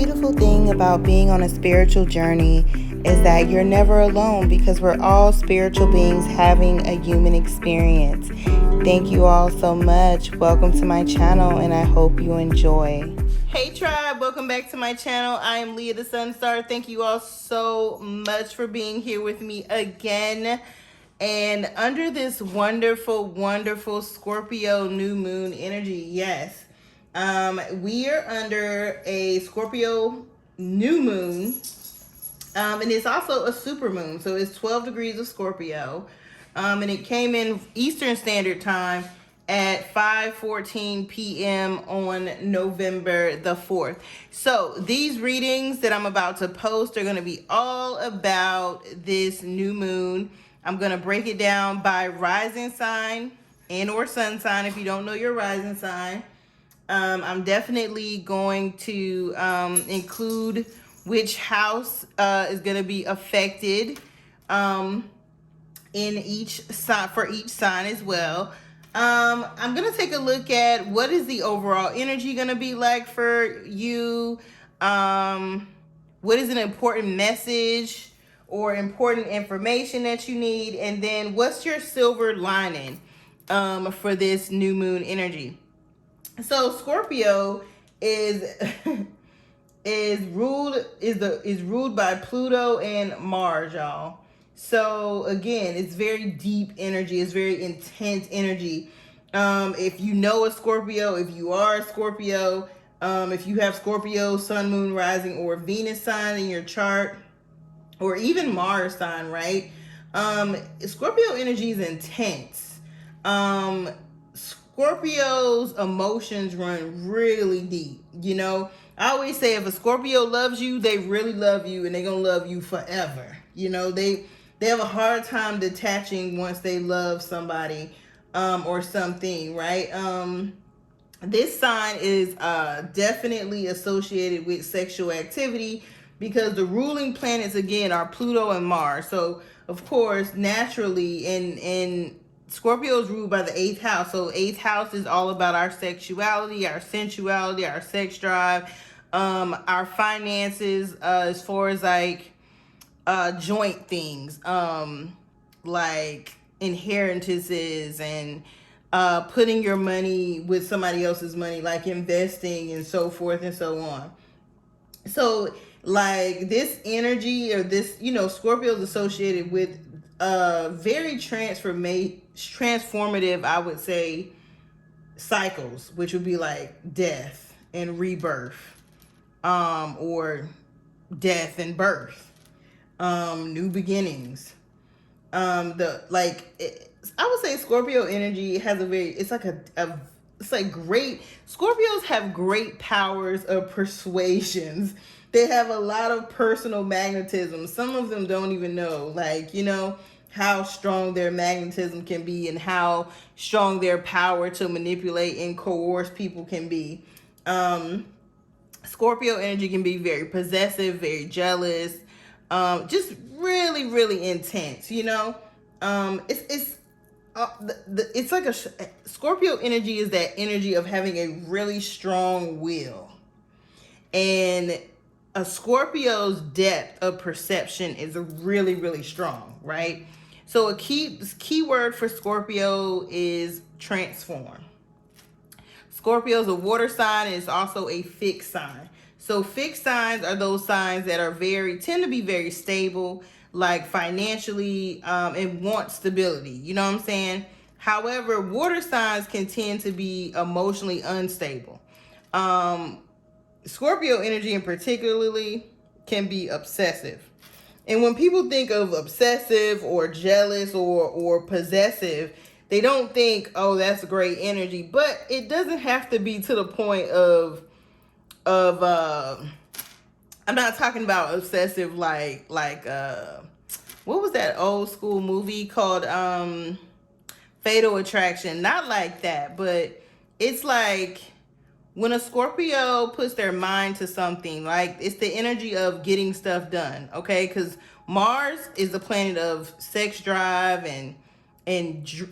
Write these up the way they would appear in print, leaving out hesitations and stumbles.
beautiful thing about being on a spiritual journey is that you're never alone because we're all spiritual beings having a human experience. Thank you all so much. Welcome to my channel and I hope you enjoy. Hey tribe, welcome back to my channel. I am Lia the Sunstar. Thank you all so much for being here with me again. And under this wonderful, wonderful Scorpio new moon energy, yes. We are under a Scorpio new moon, and it's also a super moon. So it's 12 degrees of Scorpio, and it came in Eastern Standard Time at 5:14 p.m. on November the 4th. So these readings that I'm about to post are going to be all about this new moon. I'm going to break it down by rising sign and or sun sign if you don't know your rising sign. I'm definitely going to include which house is going to be affected in each sign, for each sign as well. I'm going to take a look at what is the overall energy going to be like for you. What is an important message or important information that you need? And then what's your silver lining for this new moon energy? So Scorpio is ruled by Pluto and Mars, y'all. So again, it's very deep energy. It's very intense energy. If you know a Scorpio, if you are a Scorpio, if you have Scorpio, Sun, Moon, Rising, or Venus sign in your chart, or even Mars sign, right? Scorpio energy is intense. Scorpio's emotions run really deep. You know, I always say if a Scorpio loves you, they really love you and they're going to love you forever. You know, they have a hard time detaching once they love somebody or something, right? This sign is definitely associated with sexual activity because the ruling planets, again, are Pluto and Mars. So, of course, naturally, in Scorpio is ruled by the 8th house. So 8th house is all about our sexuality, our sensuality, our sex drive, our finances, as far as like joint things, like inheritances and putting your money with somebody else's money, like investing and so forth and so on. So like this energy or this, you know, Scorpio is associated with very transformative, I would say, cycles, which would be like death and rebirth, or death and birth, new beginnings. I would say Scorpio energy has it's like great, Scorpios have great powers of persuasions. They have a lot of personal magnetism. Some of them don't even know, like, you know, how strong their magnetism can be and how strong their power to manipulate and coerce people can be. Scorpio energy can be very possessive, very jealous, just really, really intense, you know? It's like Scorpio energy is that energy of having a really strong will. And a Scorpio's depth of perception is really, really strong, right? So a key word for Scorpio is transform. Scorpio is a water sign and it's also a fixed sign. So fixed signs are those signs that tend to be very stable, like financially, and want stability. You know what I'm saying? However, water signs can tend to be emotionally unstable. Scorpio energy in particularly can be obsessive. And when people think of obsessive or jealous or possessive, they don't think, oh, that's great energy. But it doesn't have to be to the point of I'm not talking about obsessive like what was that old school movie called Fatal Attraction? Not like that, but it's like when a Scorpio puts their mind to something, like it's the energy of getting stuff done, okay? Because Mars is the planet of sex drive and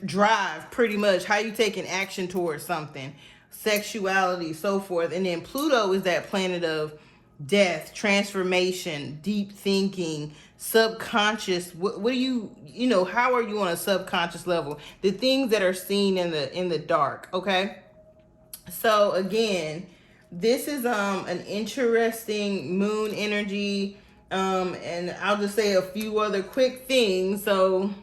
drive, pretty much how you take an action towards something, sexuality, so forth. And then Pluto is that planet of death, transformation, deep thinking, subconscious. What do you know, how are you on a subconscious level? The things that are seen in the dark, okay? So again, this is an interesting moon energy, and I'll just say a few other quick things. So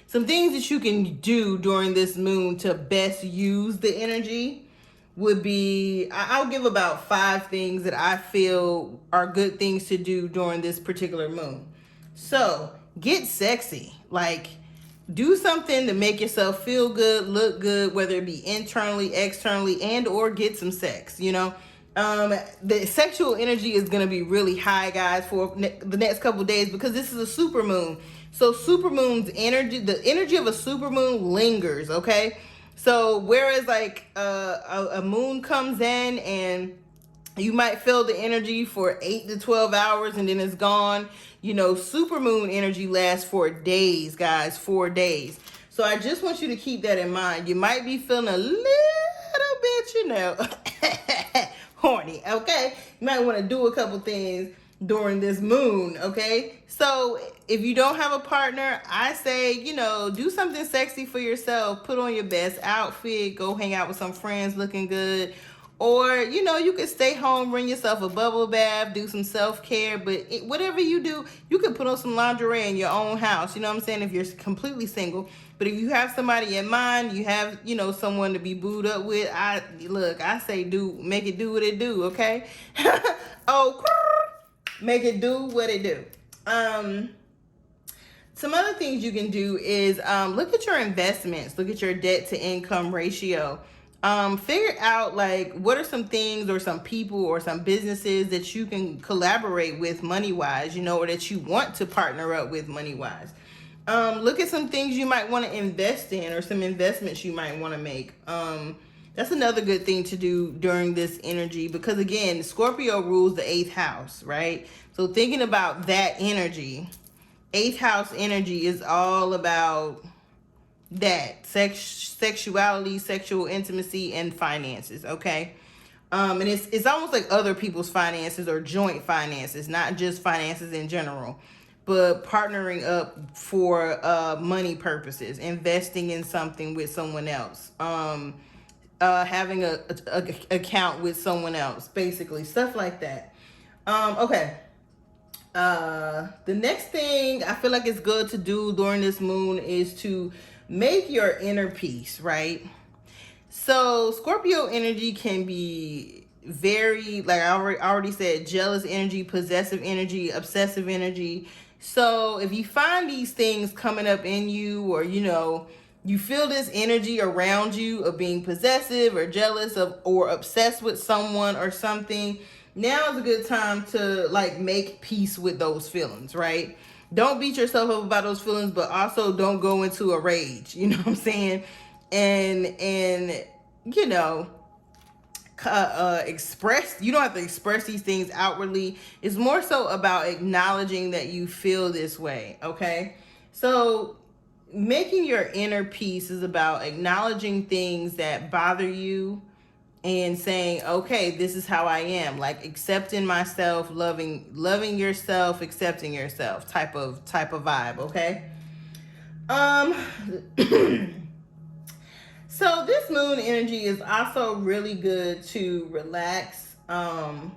some things that you can do during this moon to best use the energy would be, I'll give about 5 things that I feel are good things to do during this particular moon. So get sexy. Like, do something to make yourself feel good, look good, whether it be internally, externally, and or get some sex, you know. The sexual energy is going to be really high, guys, for the next couple days, because this is a super moon. So super moon's energy, the energy of a super moon lingers, okay? So whereas like a moon comes in and you might feel the energy for 8 to 12 hours and then it's gone. You know, supermoon energy lasts for days, guys, 4 days. So I just want you to keep that in mind. You might be feeling a little bit, you know, horny, okay? You might want to do a couple things during this moon, okay? So if you don't have a partner, I say, you know, do something sexy for yourself. Put on your best outfit, go hang out with some friends looking good. Or, you know, you could stay home, bring yourself a bubble bath, do some self-care. But whatever you do, you could put on some lingerie in your own house. You know what I'm saying? If you're completely single. But if you have somebody in mind, you have, you know, someone to be booed up with. I say make it do what it do, okay? Oh, make it do what it do. Some other things you can do is look at your investments. Look at your debt to income ratio. Figure out like what are some things or some people or some businesses that you can collaborate with money wise, you know, or that you want to partner up with money wise. Look at some things you might want to invest in or some investments you might want to make. That's another good thing to do during this energy, because again, Scorpio rules the 8th house, right? So thinking about that energy, 8th house energy is all about that sexuality, sexual intimacy, and finances, okay? And it's almost like other people's finances or joint finances, not just finances in general, but partnering up for money purposes, investing in something with someone else, having a account with someone else, basically stuff like that. Okay. The next thing I feel like it's good to do during this moon is to make your inner peace, right? So Scorpio energy can be very, like I already said, jealous energy, possessive energy, obsessive energy. So if you find these things coming up in you, or, you know, you feel this energy around you of being possessive or jealous of or obsessed with someone or something, now is a good time to like make peace with those feelings, right? Don't beat yourself up about those feelings, but also don't go into a rage, you know what I'm saying? And you know, express, you don't have to express these things outwardly. It's more so about acknowledging that you feel this way, okay? So making your inner peace is about acknowledging things that bother you and saying, okay, this is how I am, like accepting myself, loving yourself, accepting yourself type of vibe, okay? So this moon energy is also really good to relax. And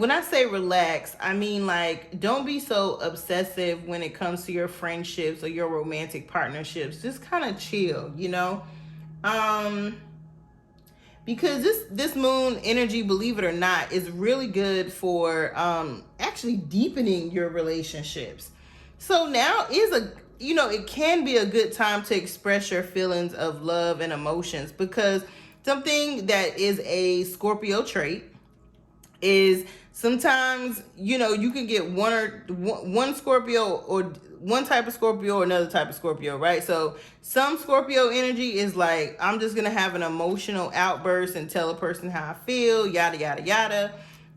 when I say relax, I mean like don't be so obsessive when it comes to your friendships or your romantic partnerships. Just kind of chill, you know? Because this moon energy, believe it or not, is really good for actually deepening your relationships. So now is a, you know, it can be a good time to express your feelings of love and emotions, because something that is a Scorpio trait is sometimes, you know, you can get one Scorpio or one type of Scorpio or another type of Scorpio, right? So some Scorpio energy is like, I'm just gonna have an emotional outburst and tell a person how I feel, yada yada yada.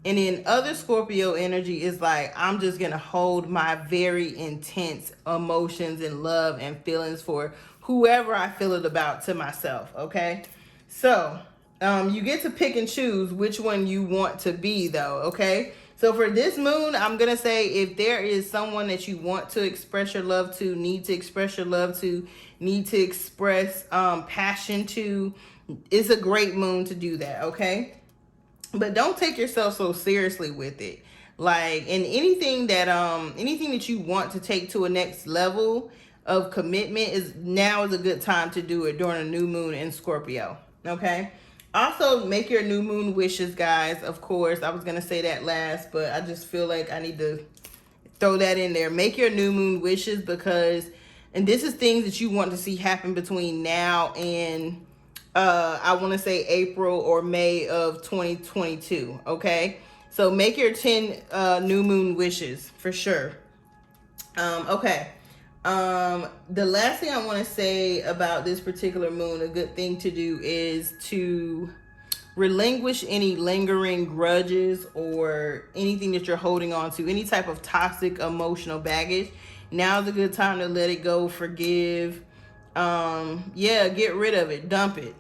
And then other Scorpio energy is like, I'm just gonna hold my very intense emotions and love and feelings for whoever I feel it about to myself, okay? So You get to pick and choose which one you want to be, though, okay? So for this moon, I'm going to say if there is someone that you want to express your love to, need to express your love to, need to express passion to, it's a great moon to do that, okay? But don't take yourself so seriously with it. Like, in anything that you want to take to a next level of commitment, now is a good time to do it during a new moon in Scorpio, okay? Also, make your new moon wishes, guys. Of course, I was going to say that last, but I just feel like I need to throw that in there. Make your new moon wishes, because, and this is things that you want to see happen between now and I want to say April or May of 2022, okay? So make your 10 new moon wishes for sure. Okay. The last thing I want to say about this particular moon, a good thing to do is to relinquish any lingering grudges or anything that you're holding on to, any type of toxic emotional baggage. Now's a good time to let it go, forgive. Yeah, get rid of it, dump it.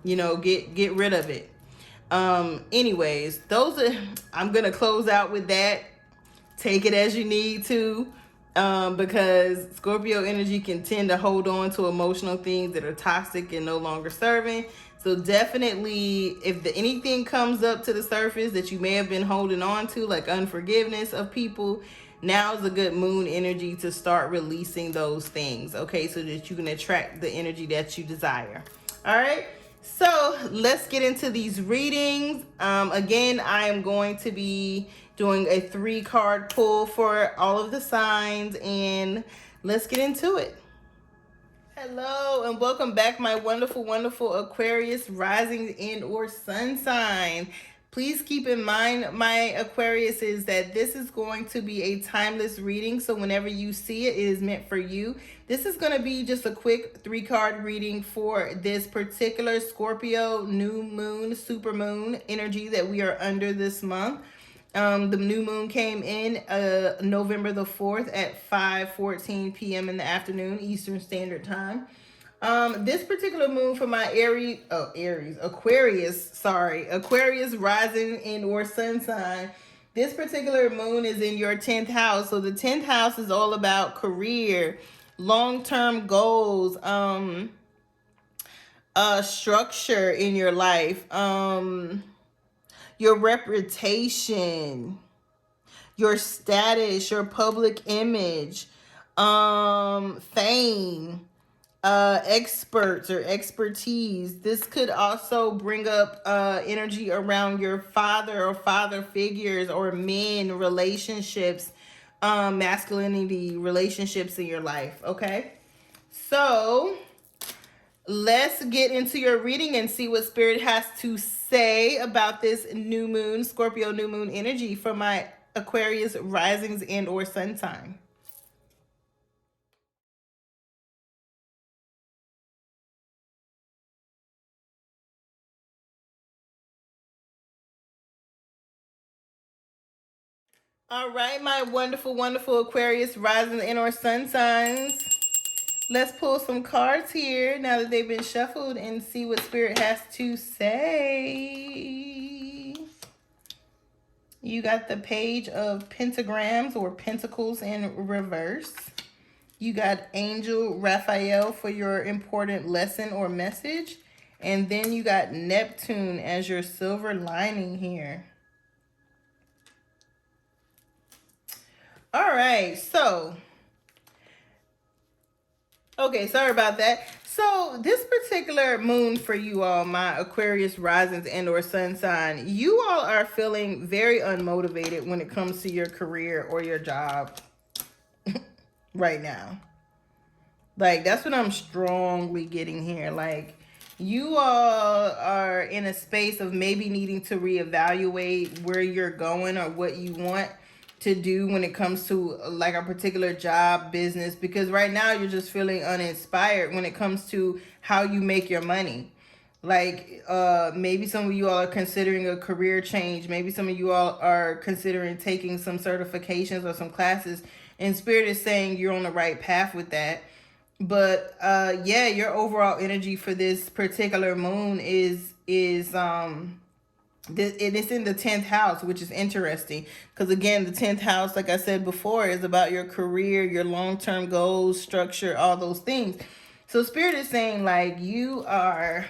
Get rid of it. Anyways, I'm gonna close out with that. Take it as you need to, because Scorpio energy can tend to hold on to emotional things that are toxic and no longer serving. So definitely, if anything comes up to the surface that you may have been holding on to, like unforgiveness of people, now is a good moon energy to start releasing those things, okay, so that you can attract the energy that you desire. All right, so let's get into these readings. Again, I am going to be doing a 3-card pull for all of the signs, and let's get into it. Hello and welcome back, my wonderful Aquarius rising and or sun sign. Please keep in mind, my Aquariuses, that this is going to be a timeless reading. So whenever you see it, it is meant for you. This is going to be just a quick 3-card reading for this particular Scorpio new moon, super moon energy that we are under this month. The new moon came in November the 4th at 5:14 p.m. in the afternoon, Eastern Standard Time. This particular moon for my Aquarius rising and or sun sign. This particular moon is in your 10th house. So the 10th house is all about career, long-term goals, structure in your life, your reputation, your status, your public image, fame, experts or expertise. This could also bring up energy around your father or father figures or men relationships, masculinity relationships in your life, okay? So let's get into your reading and see what Spirit has to say about this new moon, Scorpio new moon energy for my Aquarius risings and or sun sign. All right, my wonderful Aquarius rising and or sun signs. Let's pull some cards here now that they've been shuffled and see what Spirit has to say. You got the Page of Pentagrams or Pentacles in reverse. You got Angel Raphael for your important lesson or message. And then you got Neptune as your silver lining here. All right, so, okay, sorry about that. So this particular moon for you all, my Aquarius risings and or sun sign, you all are feeling very unmotivated when it comes to your career or your job right now. Like, that's what I'm strongly getting here. Like, you all are in a space of maybe needing to reevaluate where you're going or what you want to do when it comes to like a particular job, business, because right now you're just feeling uninspired when it comes to how you make your money. Like, maybe some of you all are considering a career change. Maybe some of you all are considering taking some certifications or some classes, and Spirit is saying you're on the right path with that. But yeah, your overall energy for this particular moon is it's in the 10th house, which is interesting because, again, the 10th house, like I said before, is about your career, your long-term goals, structure, all those things. So Spirit is saying, like, you are,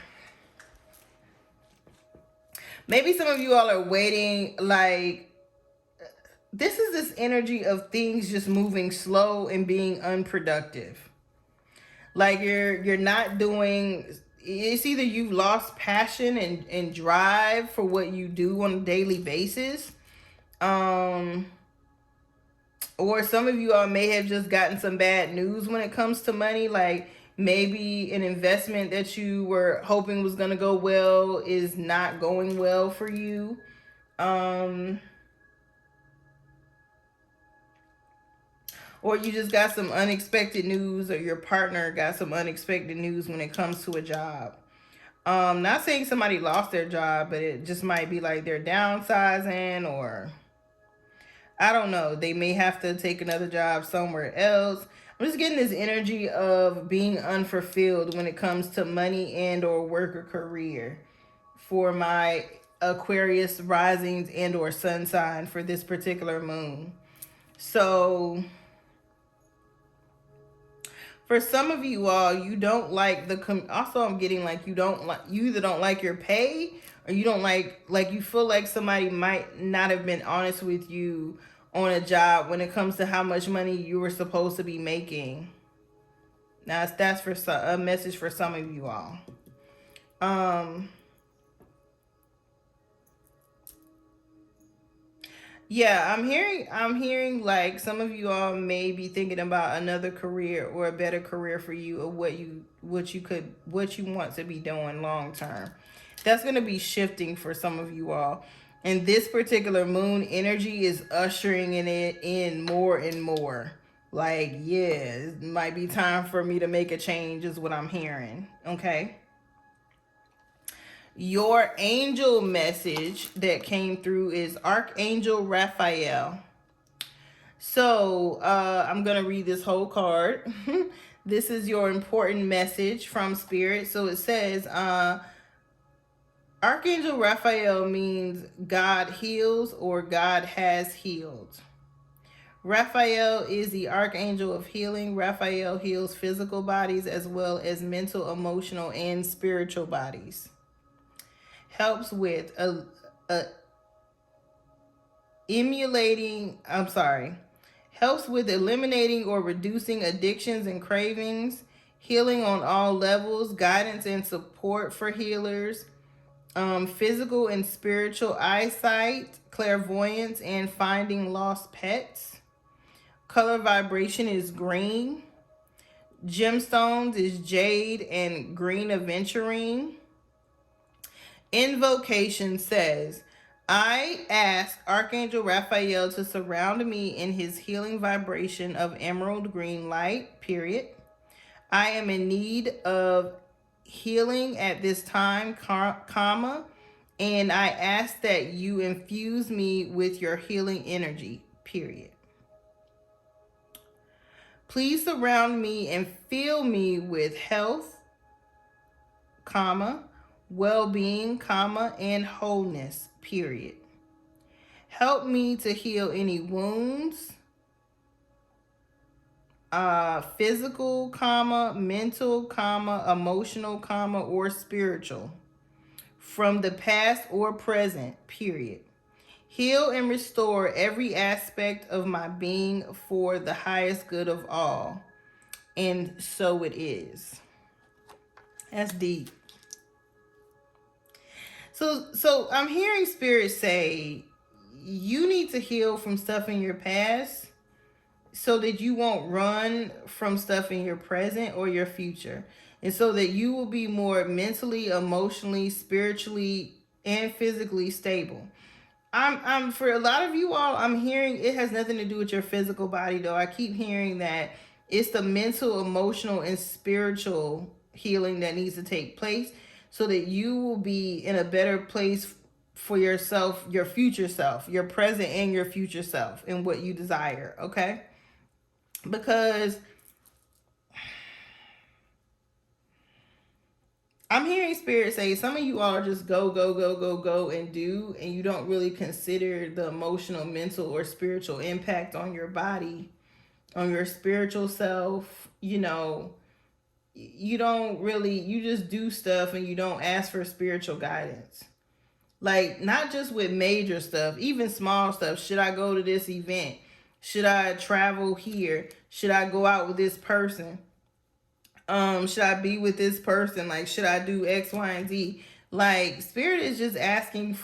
maybe some of you all are waiting, like, this is this energy of things just moving slow and being unproductive. Like you're not doing, it's either you've lost passion and drive for what you do on a daily basis. Or some of you all may have just gotten some bad news when it comes to money. Like maybe an investment that you were hoping was going to go well is not going well for you. Or you just got some unexpected news, or your partner got some unexpected news when it comes to a job. Not saying somebody lost their job, but it just might be like they're downsizing, or I don't know, they may have to take another job somewhere else. I'm just getting this energy of being unfulfilled when it comes to money and or work or career for my Aquarius risings and or sun sign for this particular moon. So for some of you all, you don't like the also I'm getting like you either don't like your pay, or you don't like you feel like somebody might not have been honest with you on a job when it comes to how much money you were supposed to be making. Now that's for a message for some of you all. Yeah, I'm hearing like some of you all may be thinking about another career or a better career for you, or what you want to be doing long term. That's going to be shifting for some of you all. And this particular moon energy is ushering it in more and more. Like, yeah, it might be time for me to make a change is what I'm hearing. Okay? Your angel message that came through is Archangel Raphael. So I'm going to read this whole card. This is your important message from Spirit. So it says, Archangel Raphael means God heals or God has healed. Raphael is the Archangel of healing. Raphael heals physical bodies as well as mental, emotional, and spiritual bodies. Helps with helps with eliminating or reducing addictions and cravings, healing on all levels, guidance and support for healers, physical and spiritual eyesight, clairvoyance, and finding lost pets. Color vibration is green. Gemstones is jade and green aventurine. Invocation says, I ask Archangel Raphael to surround me in his healing vibration of emerald green light, period. I am in need of healing at this time, comma, and I ask that you infuse me with your healing energy, period. Please surround me and fill me with health, comma, well-being, comma, and wholeness, period. Help me to heal any wounds, physical, comma, mental, comma, emotional, comma, or spiritual, from the past or present, period. Heal and restore every aspect of my being for the highest good of all. And so it is. That's deep. So I'm hearing Spirit say you need to heal from stuff in your past so that you won't run from stuff in your present or your future. And so that you will be more mentally, emotionally, spiritually, and physically stable. I'm for a lot of you all, I'm hearing it has nothing to do with your physical body though. I keep hearing that it's the mental, emotional, and spiritual healing that needs to take place so that you will be in a better place for yourself, your future self, your present and your future self, and what you desire, okay? Because I'm hearing Spirit say some of you all just go, go, go, go, go and do, and you don't really consider the emotional, mental, or spiritual impact on your body, on your spiritual self. You know, you don't really, you just do stuff and you don't ask for spiritual guidance. Like, not just with major stuff, even small stuff. Should I go to this event? Should I travel here? Should I go out with this person? Should I be with this person? Like, should I do X, Y, and Z? Like, Spirit is just asking,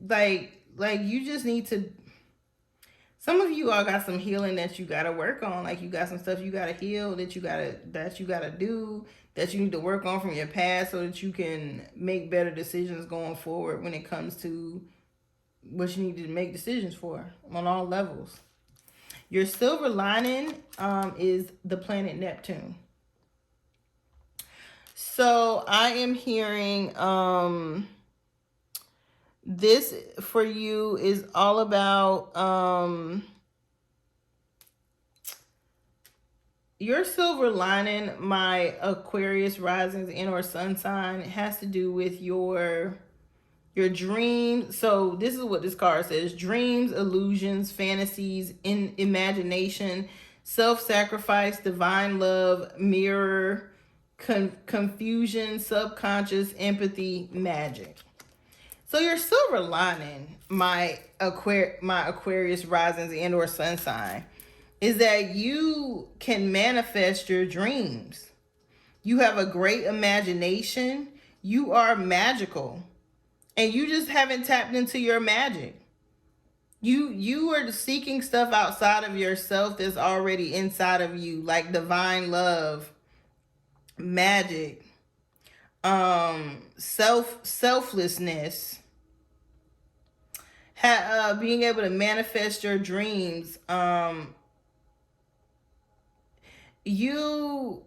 like you just need to. Some of you all got some healing that you gotta work on. Like, you got some stuff you gotta heal, that you gotta do, that you need to work on from your past, so that you can make better decisions going forward when it comes to what you need to make decisions for on all levels. Your silver lining is the planet Neptune. So I am hearing this for you is all about your silver lining, my Aquarius risings and or sun sign. It has to do with your dreams. So this is what this card says: dreams, illusions, fantasies, imagination, self-sacrifice, divine love, mirror, confusion, subconscious, empathy, magic. So your silver lining, my Aquarius risings and or sun sign, is that you can manifest your dreams. You have a great imagination. You are magical. And you just haven't tapped into your magic. You are seeking stuff outside of yourself that's already inside of you, like divine love, magic, selflessness, being able to manifest your dreams. You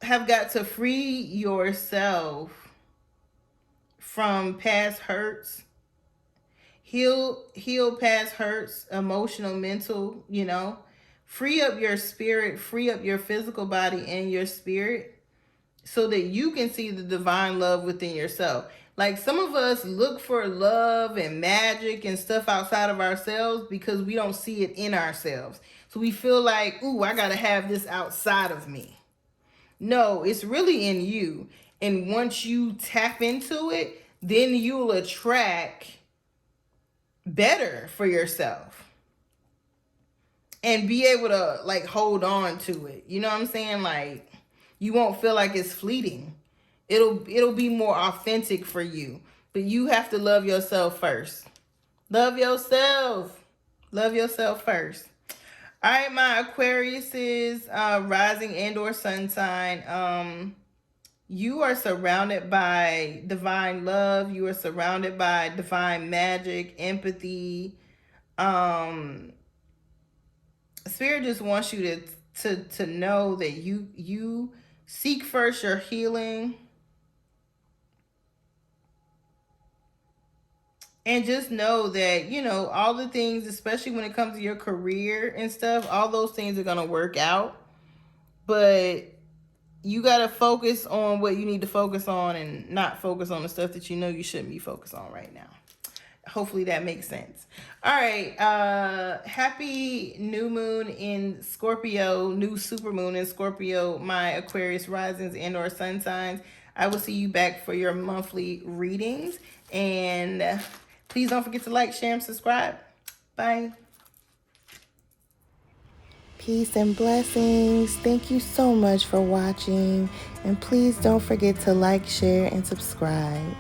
have got to free yourself from past hurts, heal past hurts, emotional, mental, you know. Free up your spirit, free up your physical body and your spirit, so that you can see the divine love within yourself. Like, some of us look for love and magic and stuff outside of ourselves because we don't see it in ourselves. So we feel like, ooh, I gotta have this outside of me. No, it's really in you. And once you tap into it, then you'll attract better for yourself and be able to, like, hold on to it. You know what I'm saying? Like, you won't feel like it's fleeting. It'll be more authentic for you. But you have to love yourself first. Love yourself. Love yourself first. All right, my Aquariuses, rising and or sun sign. You are surrounded by divine love. You are surrounded by divine magic, empathy. Spirit just wants you to know that you seek first your healing. And just know that, you know, all the things, especially when it comes to your career and stuff, all those things are going to work out. But you got to focus on what you need to focus on and not focus on the stuff that you know you shouldn't be focused on right now. Hopefully that makes sense. All right. Happy new moon in Scorpio, new super moon in Scorpio, my Aquarius risings and or sun signs. I will see you back for your monthly readings. And please don't forget to like, share, and subscribe. Bye. Peace and blessings. Thank you so much for watching. And please don't forget to like, share, and subscribe.